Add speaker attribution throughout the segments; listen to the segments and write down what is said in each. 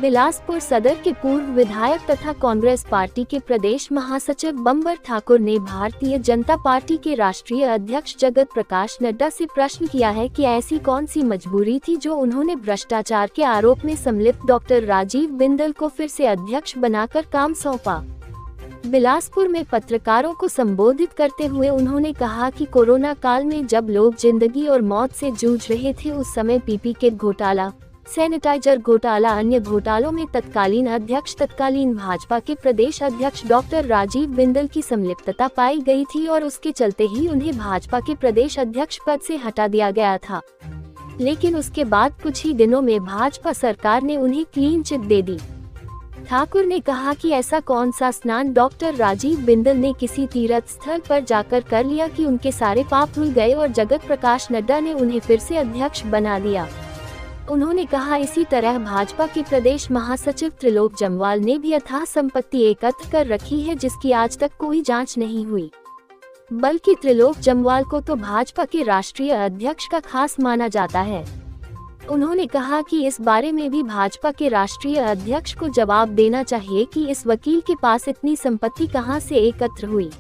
Speaker 1: बिलासपुर सदर के पूर्व विधायक तथा कांग्रेस पार्टी के प्रदेश महासचिव बंबर ठाकुर ने भारतीय जनता पार्टी के राष्ट्रीय अध्यक्ष जगत प्रकाश नड्डा से प्रश्न किया है कि ऐसी कौन सी मजबूरी थी जो उन्होंने भ्रष्टाचार के आरोप में संलिप्त डॉक्टर राजीव बिंदल को फिर से अध्यक्ष बनाकर काम सौंपा। बिलासपुर में पत्रकारों को संबोधित करते हुए उन्होंने कहा कि कोरोना काल में जब लोग जिंदगी और मौत से जूझ रहे थे, उस समय पीपी किट घोटाला, सैनिटाइजर घोटाला, अन्य घोटालों में तत्कालीन भाजपा के प्रदेश अध्यक्ष डॉक्टर राजीव बिंदल की संलिप्तता पाई गई थी और उसके चलते ही उन्हें भाजपा के प्रदेश अध्यक्ष पद से हटा दिया गया था। लेकिन उसके बाद कुछ ही दिनों में भाजपा सरकार ने उन्हें क्लीन चिट दे दी। ठाकुर ने कहा कि ऐसा कौन सा स्नान डॉक्टर राजीव बिंदल ने किसी तीर्थ स्थल पर जाकर कर लिया कि उनके सारे पाप धुल गए और जगत प्रकाश नड्डा ने उन्हें फिर से अध्यक्ष बना दिया। उन्होंने कहा, इसी तरह भाजपा के प्रदेश महासचिव त्रिलोक जम्वाल ने भी अथाह संपत्ति एकत्र कर रखी है जिसकी आज तक कोई जांच नहीं हुई, बल्कि त्रिलोक जम्वाल को तो भाजपा के राष्ट्रीय अध्यक्ष का खास माना जाता है। उन्होंने कहा कि इस बारे में भी भाजपा के राष्ट्रीय अध्यक्ष को जवाब देना चाहिए कि इस वकील के पास इतनी संपत्ति कहां से एकत्र हुई।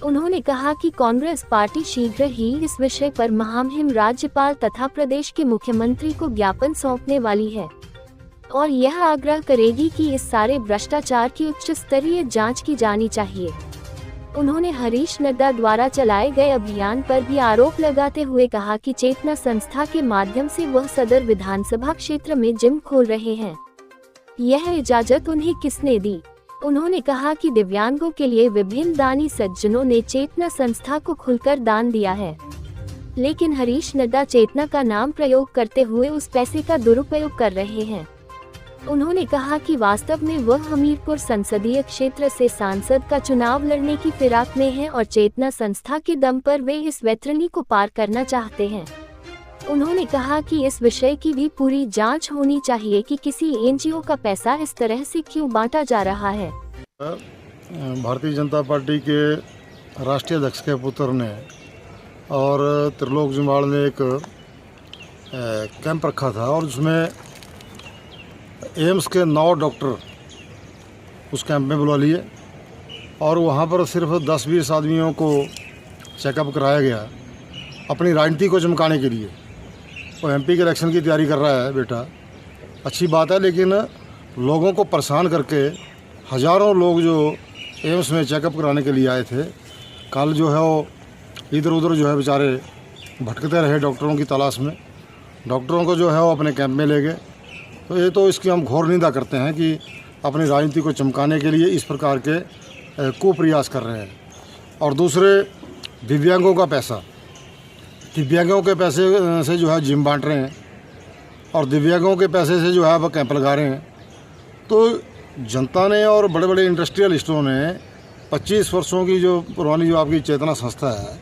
Speaker 1: उन्होंने कहा कि कांग्रेस पार्टी शीघ्र ही इस विषय पर महामहिम राज्यपाल तथा प्रदेश के मुख्यमंत्री को ज्ञापन सौंपने वाली है और यह आग्रह करेगी कि इस सारे भ्रष्टाचार की उच्च स्तरीय जांच की जानी चाहिए। उन्होंने हरीश नड्डा द्वारा चलाए गए अभियान पर भी आरोप लगाते हुए कहा कि चेतना संस्था के माध्यम से वह सदर विधानसभा क्षेत्र में जिम खोल रहे हैं, यह इजाजत उन्हें किसने दी। उन्होंने कहा कि दिव्यांगों के लिए विभिन्न दानी सज्जनों ने चेतना संस्था को खुलकर दान दिया है, लेकिन हरीश नड्डा चेतना का नाम प्रयोग करते हुए उस पैसे का दुरुपयोग कर रहे हैं। उन्होंने कहा कि वास्तव में वह हमीरपुर संसदीय क्षेत्र से सांसद का चुनाव लड़ने की फिराक में है और चेतना संस्था के दम पर वे इस वैतरणी को पार करना चाहते हैं। उन्होंने कहा कि इस विषय की भी पूरी जांच होनी चाहिए कि किसी एनजीओ का पैसा इस तरह से क्यों बांटा जा रहा है।
Speaker 2: भारतीय जनता पार्टी के राष्ट्रीय अध्यक्ष के पुत्र ने और त्रिलोक जम्वाल ने एक कैंप रखा था और उसमें एम्स के 9 डॉक्टर उस कैंप में बुला लिए और वहाँ पर सिर्फ 10-20 आदमियों को चेकअप कराया गया अपनी राजनीति को चमकाने के लिए। वो एमपी के इलेक्शन की तैयारी कर रहा है बेटा, अच्छी बात है, लेकिन लोगों को परेशान करके हज़ारों लोग जो एम्स में चेकअप कराने के लिए आए थे, कल जो है वो इधर उधर जो है बेचारे भटकते रहे डॉक्टरों की तलाश में। डॉक्टरों को जो है वो अपने कैंप में ले गए। तो ये तो इसकी हम घोर निंदा करते हैं कि अपनी राजनीति को चमकाने के लिए इस प्रकार के कुप्रयास कर रहे हैं। और दूसरे, दिव्यांगों का पैसा, दिव्यांगों के पैसे से जो है जिम बांट रहे हैं और दिव्यांगों के पैसे से जो है वह कैंप लगा रहे हैं। तो जनता ने और बड़े बड़े इंडस्ट्रियलिस्टों ने 25 वर्षों की जो पुरानी जो आपकी चेतना संस्था है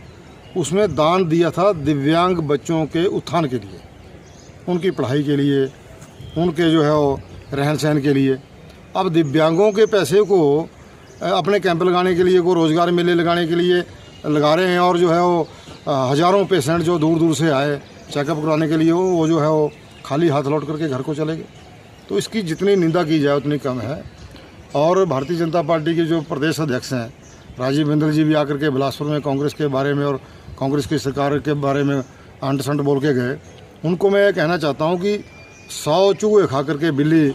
Speaker 2: उसमें दान दिया था दिव्यांग बच्चों के उत्थान के लिए, उनकी पढ़ाई के लिए, उनके जो है वो रहन सहन के लिए। अब दिव्यांगों के पैसे को अपने कैंप लगाने के लिए, को रोज़गार मेले लगाने के लिए लगा रहे हैं और जो है वो हज़ारों पेशेंट जो दूर दूर से आए चेकअप कराने के लिए वो जो है वो खाली हाथ लौट करके घर को चले गए। तो इसकी जितनी निंदा की जाए उतनी कम है। और भारतीय जनता पार्टी के जो प्रदेश अध्यक्ष हैं राजीव बिंदल जी भी आकर के बिलासपुर में कांग्रेस के बारे में और कांग्रेस की सरकार के बारे में अंट संट बोल के गए। उनको मैं कहना चाहता हूँ कि 100 चूहे खा करके बिल्ली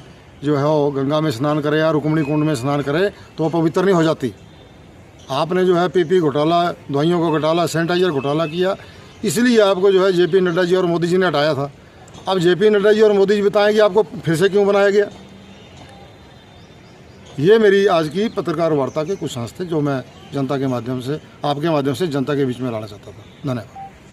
Speaker 2: जो है वो गंगा में स्नान करे या रुक्मणी कुंड में स्नान करे तो वो पवित्र नहीं हो जाती। आपने जो है पीपी घोटाला, दवाइयों का घोटाला, सैनिटाइजर घोटाला किया, इसलिए आपको जो है जेपी नड्डा जी और मोदी जी ने हटाया था। अब जेपी नड्डा जी और मोदी जी बताएं कि आपको फिर से क्यों बनाया गया। ये मेरी आज की पत्रकार वार्ता के कुछ अंश थे जो मैं जनता के माध्यम से, आपके माध्यम से जनता के बीच में लाना चाहता था। धन्यवाद।